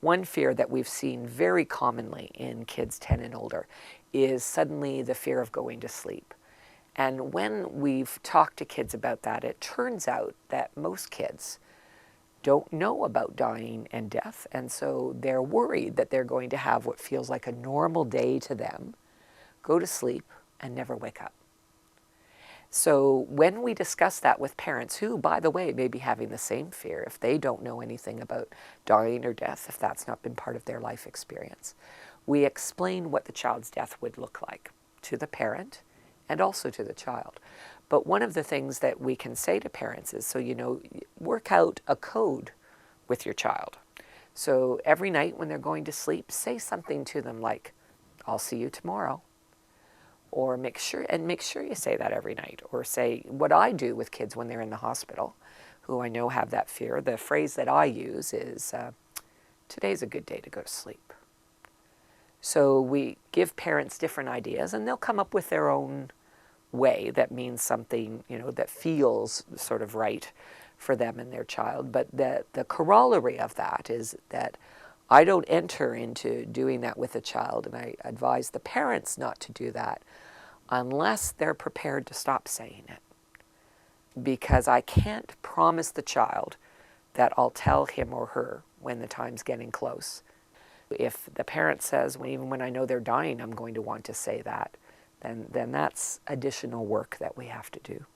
One fear that we've seen very commonly in kids 10 and older is suddenly the fear of going to sleep. And when we've talked to kids about that, it turns out that most kids don't know about dying and death, and so they're worried that they're going to have what feels like a normal day to them, go to sleep, and never wake up. So when we discuss that with parents who, by the way, may be having the same fear, if they don't know anything about dying or death, if that's not been part of their life experience, we explain what the child's death would look like to the parent and also to the child. But one of the things that we can say to parents is, so, work out a code with your child. So every night when they're going to sleep, say something to them like, "I'll see you tomorrow." Or make sure you say that every night. Or say, what I do with kids when they're in the hospital, who I know have that fear, the phrase that I use is, "Today's a good day to go to sleep." So we give parents different ideas, and they'll come up with their own way that means something, that feels sort of right for them and their child. But the corollary of that is that I don't enter into doing that with a child, and I advise the parents not to do that unless they're prepared to stop saying it. Because I can't promise the child that I'll tell him or her when the time's getting close. If the parent says, well, even when I know they're dying, I'm going to want to say that, then that's additional work that we have to do.